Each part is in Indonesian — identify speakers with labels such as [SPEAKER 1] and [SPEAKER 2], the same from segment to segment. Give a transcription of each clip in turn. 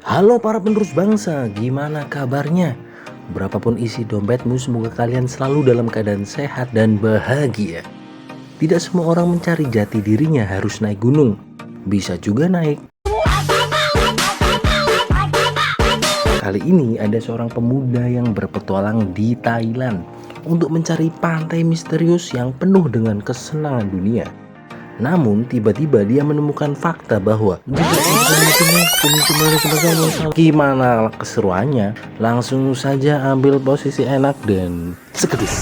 [SPEAKER 1] Halo para penerus bangsa, gimana kabarnya? Berapapun isi dompetmu, semoga kalian selalu dalam keadaan sehat dan bahagia. Tidak semua orang mencari jati dirinya harus naik gunung. Bisa juga naik. Kali ini ada seorang pemuda yang berpetualang di Thailand untuk mencari pantai misterius yang penuh dengan kesenangan dunia. Namun tiba-tiba dia menemukan fakta bahwa gimana keseruannya, langsung saja ambil posisi enak dan sekedus.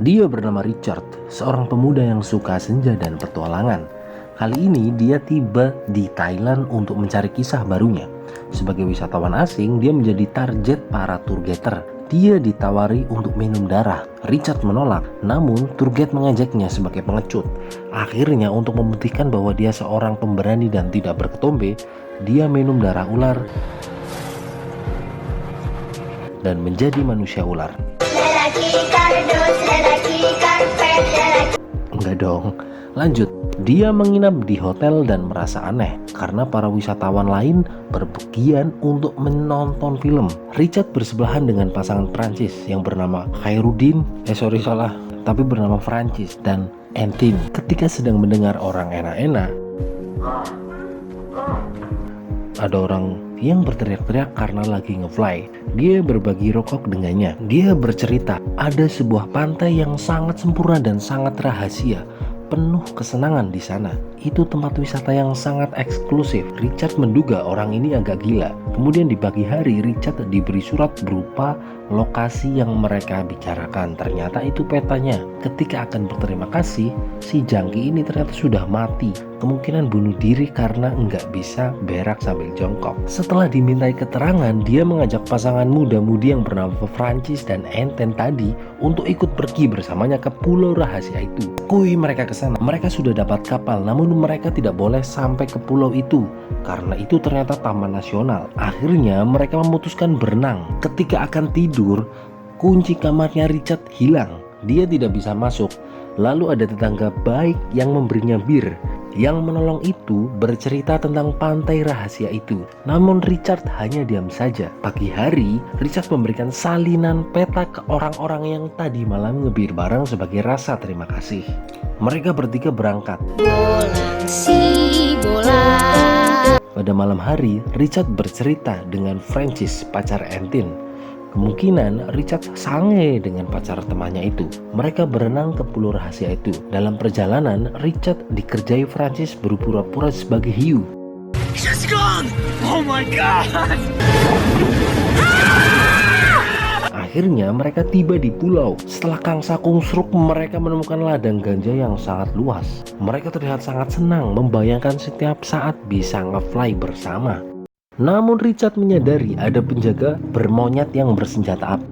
[SPEAKER 1] Dia bernama Richard, seorang pemuda yang suka senja dan petualangan. Kali ini dia tiba di Thailand untuk mencari kisah barunya. Sebagai wisatawan asing, dia menjadi target para tour guider. Dia ditawari untuk minum darah. Richard menolak, namun tour guide mengajaknya sebagai pengecut. Akhirnya untuk membuktikan bahwa dia seorang pemberani dan tidak berketombe, dia minum darah ular dan menjadi manusia ular. Enggak dong. Lanjut, dia menginap di hotel dan merasa aneh karena para wisatawan lain berpergian untuk menonton film. Richard bersebelahan dengan pasangan Prancis yang bernama Khairuddin, tapi bernama Francis dan Entin. Ketika sedang mendengar orang enak-enak, ada orang yang berteriak-teriak karena lagi ngefly. Dia berbagi rokok dengannya. Dia bercerita ada sebuah pantai yang sangat sempurna dan sangat rahasia, penuh kesenangan di sana. Itu tempat wisata yang sangat eksklusif. Richard menduga orang ini agak gila. Kemudian di pagi hari Richard diberi surat berupa lokasi yang mereka bicarakan. Ternyata itu petanya. Ketika akan berterima kasih, si jangki ini ternyata sudah mati. Kemungkinan bunuh diri karena nggak bisa berak sambil jongkok. Setelah dimintai keterangan, dia mengajak pasangan muda-mudi yang bernama Francis dan Enten tadi untuk ikut pergi bersamanya ke pulau rahasia itu. Mereka ke sana. Mereka sudah dapat kapal, namun mereka tidak boleh sampai ke pulau itu karena itu ternyata taman nasional. Akhirnya mereka memutuskan berenang. Ketika akan tidur, kunci kamarnya Richard hilang. Dia tidak bisa masuk. Lalu ada tetangga baik yang memberinya bir. Yang menolong itu bercerita tentang pantai rahasia itu. Namun Richard hanya diam saja. Pagi hari, Richard memberikan salinan peta ke orang-orang yang tadi malam ngebir bareng sebagai rasa terima kasih. Mereka bertiga berangkat. Pada malam hari, Richard bercerita dengan Francis, pacar Entin. Kemungkinan Richard sange dengan pacar temannya itu. Mereka berenang ke pulau rahasia itu. Dalam perjalanan, Richard dikerjai Francis berpura-pura sebagai hiu. She's gone! Oh my god! Akhirnya mereka tiba di pulau. Setelah kangsa kungsruk, mereka menemukan ladang ganja yang sangat luas. Mereka terlihat sangat senang membayangkan setiap saat bisa nge-fly bersama. Namun Richard menyadari ada penjaga bermonyet yang bersenjata api.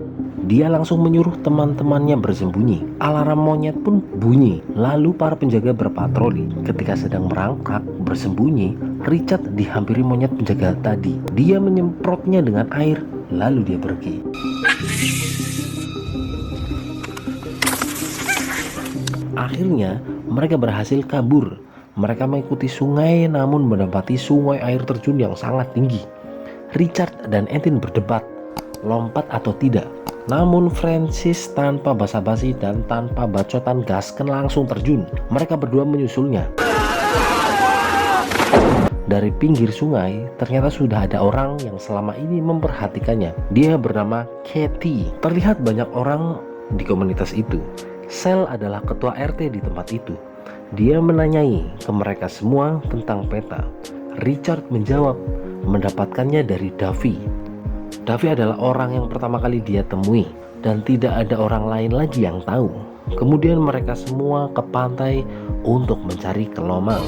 [SPEAKER 1] Dia langsung menyuruh teman-temannya bersembunyi. Alarm monyet pun bunyi. Lalu para penjaga berpatroli. Ketika sedang merangkak bersembunyi, Richard dihampiri monyet penjaga tadi. Dia menyemprotnya dengan air, lalu dia pergi. Akhirnya mereka berhasil kabur. Mereka mengikuti sungai namun mendapati sungai air terjun yang sangat tinggi. Richard dan Entin berdebat, lompat atau tidak. Namun Francis tanpa basa-basi dan tanpa bacotan gasken langsung terjun. Mereka berdua menyusulnya. Dari pinggir sungai ternyata sudah ada orang yang selama ini memperhatikannya. Dia bernama Katie. Terlihat banyak orang di komunitas itu. Sel adalah ketua RT di tempat itu. Dia menanyai ke mereka semua tentang peta. Richard menjawab mendapatkannya dari Davy. Davy adalah orang yang pertama kali dia temui dan tidak ada orang lain lagi yang tahu. Kemudian mereka semua ke pantai untuk mencari kelomang.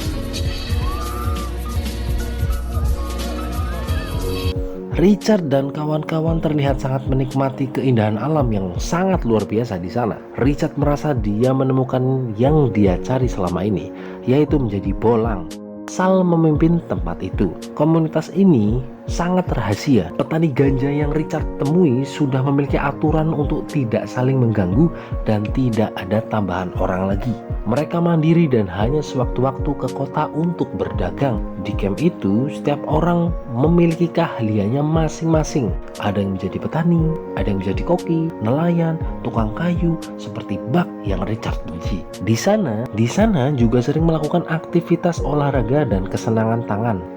[SPEAKER 1] Richard dan kawan-kawan terlihat sangat menikmati keindahan alam yang sangat luar biasa di sana. Richard merasa dia menemukan yang dia cari selama ini, yaitu menjadi bolang. Sal memimpin tempat itu. Komunitas ini sangat rahasia. Petani ganja yang Richard temui sudah memiliki aturan untuk tidak saling mengganggu dan tidak ada tambahan orang lagi. Mereka mandiri dan hanya sewaktu-waktu ke kota untuk berdagang. Di camp itu, setiap orang memiliki keahliannya masing-masing. Ada yang menjadi petani, ada yang menjadi koki, nelayan, tukang kayu, seperti Buck yang Richard benci. Di sana juga sering melakukan aktivitas olahraga dan kesenangan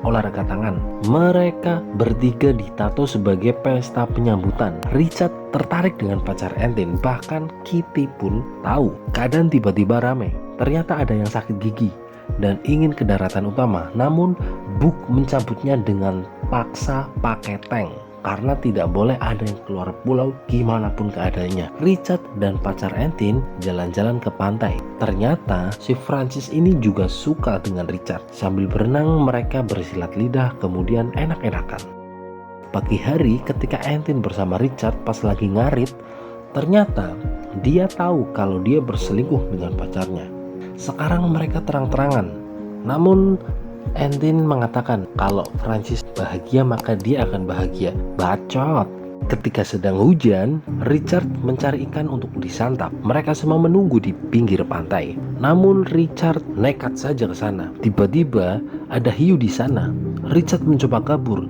[SPEAKER 1] olahraga tangan. Mereka bertiga ditato sebagai pesta penyambutan. Richard tertarik dengan pacar Entin, bahkan Kitty pun tahu. Keadaan tiba-tiba ramai. Ternyata ada yang sakit gigi dan ingin ke daratan utama, namun Buck mencabutnya dengan paksa pakai tank karena tidak boleh ada yang keluar pulau gimana pun keadaannya. Richard dan pacar Entin jalan-jalan ke pantai. Ternyata si Francis ini juga suka dengan Richard. Sambil berenang mereka bersilat lidah kemudian enak-enakan. Pagi hari ketika Entin bersama Richard pas lagi ngarit, ternyata dia tahu kalau dia berselingkuh dengan pacarnya. Sekarang mereka terang-terangan. Namun Entin mengatakan kalau Francis bahagia maka dia akan bahagia. Bacot. Ketika sedang hujan, Richard mencari ikan untuk disantap. Mereka semua menunggu di pinggir pantai. Namun Richard nekat saja ke sana. Tiba-tiba ada hiu di sana. Richard mencoba kabur.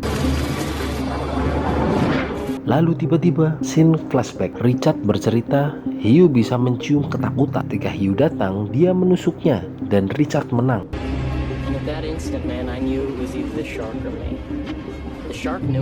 [SPEAKER 1] Lalu tiba-tiba scene flashback. Richard bercerita hiu bisa mencium ketakutan. Ketika hiu datang, dia menusuknya dan Richard menang.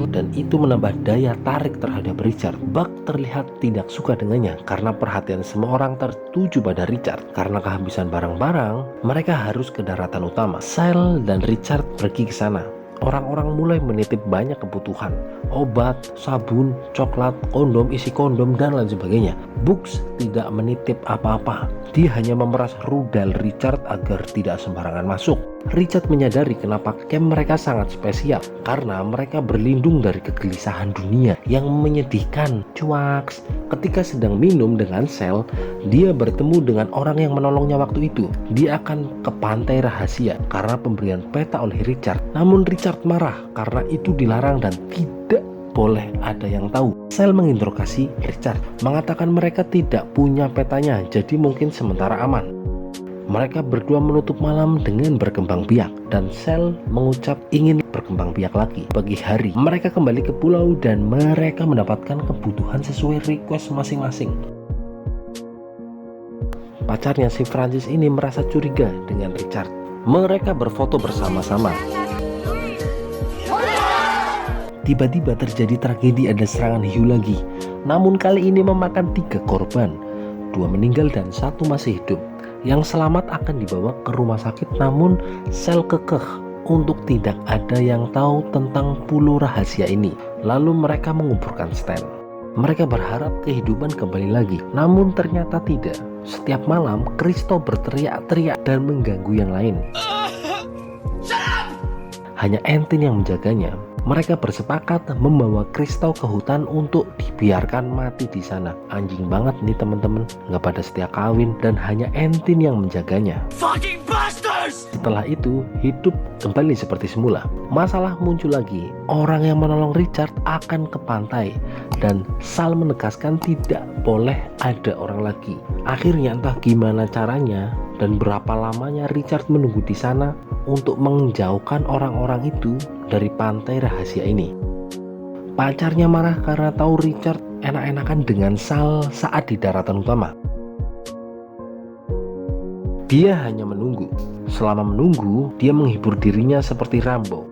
[SPEAKER 1] Dan itu menambah daya tarik terhadap Richard. Buck terlihat tidak suka dengannya karena perhatian semua orang tertuju pada Richard. Karena kehabisan barang-barang, mereka harus ke daratan utama. Sal dan Richard pergi ke sana. Orang-orang mulai menitip banyak kebutuhan, obat, sabun, coklat, kondom, isi kondom, dan lain sebagainya. Buck tidak menitip apa-apa. Dia hanya memeras rudal Richard agar tidak sembarangan masuk. Richard menyadari kenapa camp mereka sangat spesial karena mereka berlindung dari kegelisahan dunia yang menyedihkan. Cuaks. Ketika sedang minum dengan Sal, dia bertemu dengan orang yang menolongnya waktu itu. Dia akan ke pantai rahasia karena pemberian peta oleh Richard. Namun Richard marah karena itu dilarang dan tidak boleh ada yang tahu. Sal menginterogasi Richard, mengatakan mereka tidak punya petanya, jadi mungkin sementara aman. Mereka berdua menutup malam dengan berkembang biak dan Sal mengucap ingin berkembang biak lagi. Pagi hari mereka kembali ke pulau dan mereka mendapatkan kebutuhan sesuai request masing-masing. Pacarnya si Francis ini merasa curiga dengan Richard. Mereka berfoto bersama-sama. Tiba-tiba terjadi tragedi, ada serangan hiu lagi. Namun kali ini memakan 3 korban. 2 meninggal dan 1 masih hidup. Yang selamat akan dibawa ke rumah sakit, namun Sal kekeh untuk tidak ada yang tahu tentang pulau rahasia ini. Lalu mereka menguburkan Stan. Mereka berharap kehidupan kembali lagi, namun ternyata tidak. Setiap malam Kristo berteriak-teriak dan mengganggu yang lain. Hanya Entin yang menjaganya. Mereka bersepakat membawa Kristo ke hutan untuk dibiarkan mati di sana. Anjing banget nih teman-teman, nggak pada setia kawin dan hanya Entin yang menjaganya. Fucking bastards! Setelah itu hidup kembali seperti semula. Masalah muncul lagi. Orang yang menolong Richard akan ke pantai dan Sal menegaskan tidak boleh ada orang lagi. Akhirnya entah gimana caranya dan berapa lamanya Richard menunggu di sana untuk menjauhkan orang-orang itu dari pantai rahasia ini. Pacarnya marah karena tahu Richard enak-enakan dengan Sal saat di daratan utama. Dia hanya menunggu. Selama menunggu, dia menghibur dirinya seperti Rambo.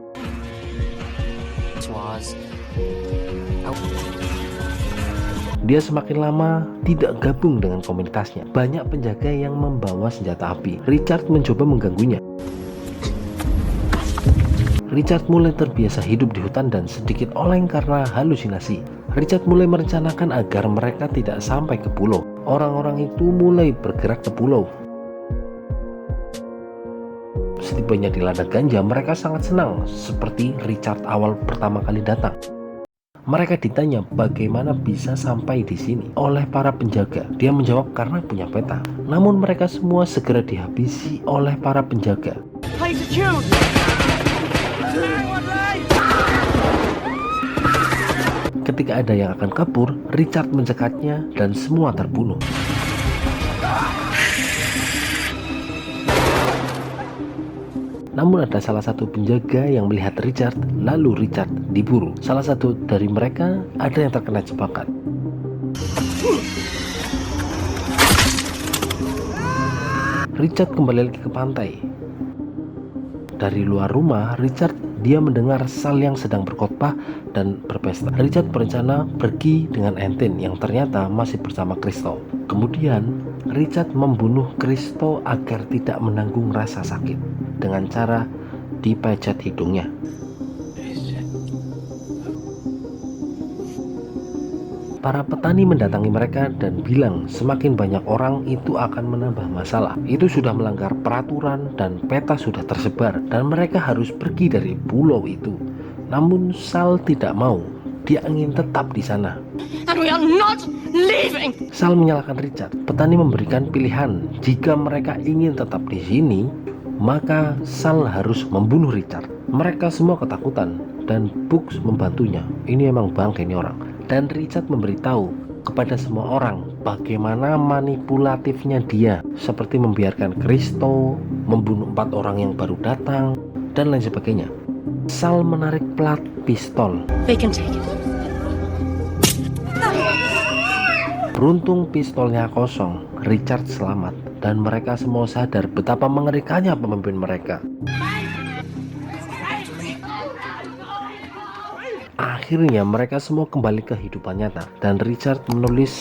[SPEAKER 1] Dia semakin lama tidak gabung dengan komunitasnya. Banyak penjaga yang membawa senjata api. Richard mencoba mengganggunya. Richard mulai terbiasa hidup di hutan dan sedikit oleng karena halusinasi. Richard mulai merencanakan agar mereka tidak sampai ke pulau. Orang-orang itu mulai bergerak ke pulau. Setibanya di ladang ganja, mereka sangat senang seperti Richard awal pertama kali datang. Mereka ditanya bagaimana bisa sampai di sini oleh para penjaga. Dia menjawab karena punya peta. Namun mereka semua segera dihabisi oleh para penjaga. ketika ada yang akan kabur, Richard mencekatnya dan semua terbunuh. Namun ada salah satu penjaga yang melihat Richard, lalu Richard diburu. Salah satu dari mereka ada yang terkena jebakan. Richard kembali lagi ke pantai. Dari luar rumah, Richard dia mendengar Sal yang sedang berkhotbah dan berpesta. Richard berencana pergi dengan Entin yang ternyata masih bersama Kristo. Kemudian Richard membunuh Kristo agar tidak menanggung rasa sakit dengan cara dipijat hidungnya. Para petani mendatangi mereka dan bilang semakin banyak orang itu akan menambah masalah. Itu sudah melanggar peraturan dan peta sudah tersebar dan mereka harus pergi dari pulau itu. Namun Sal tidak mau. Dia ingin tetap di sana.
[SPEAKER 2] And we are not leaving.
[SPEAKER 1] Sal menyalahkan Richard. Petani memberikan pilihan. Jika mereka ingin tetap di sini, maka Sal harus membunuh Richard. Mereka semua ketakutan dan Bugs membantunya. Ini emang bangke ini orang. Dan Richard memberitahu kepada semua orang bagaimana manipulatifnya dia, seperti membiarkan Kristo membunuh 4 orang yang baru datang dan lain sebagainya. Sal menarik plat pistol.
[SPEAKER 2] They can take it.
[SPEAKER 1] Beruntung pistolnya kosong, Richard selamat dan mereka semua sadar betapa mengerikannya pemimpin mereka. Akhirnya mereka semua kembali ke kehidupan nyata dan Richard menulis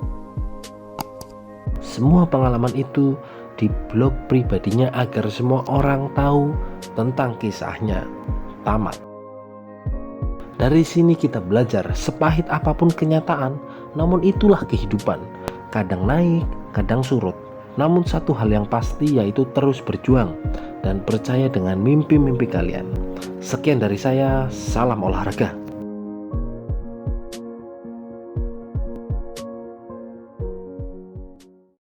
[SPEAKER 1] semua pengalaman itu di blog pribadinya agar semua orang tahu tentang kisahnya. Tamat. Dari sini kita belajar sepahit apapun kenyataan, namun itulah kehidupan. Kadang naik, kadang surut. Namun satu hal yang pasti yaitu terus berjuang dan percaya dengan mimpi-mimpi kalian. Sekian dari saya, salam olahraga.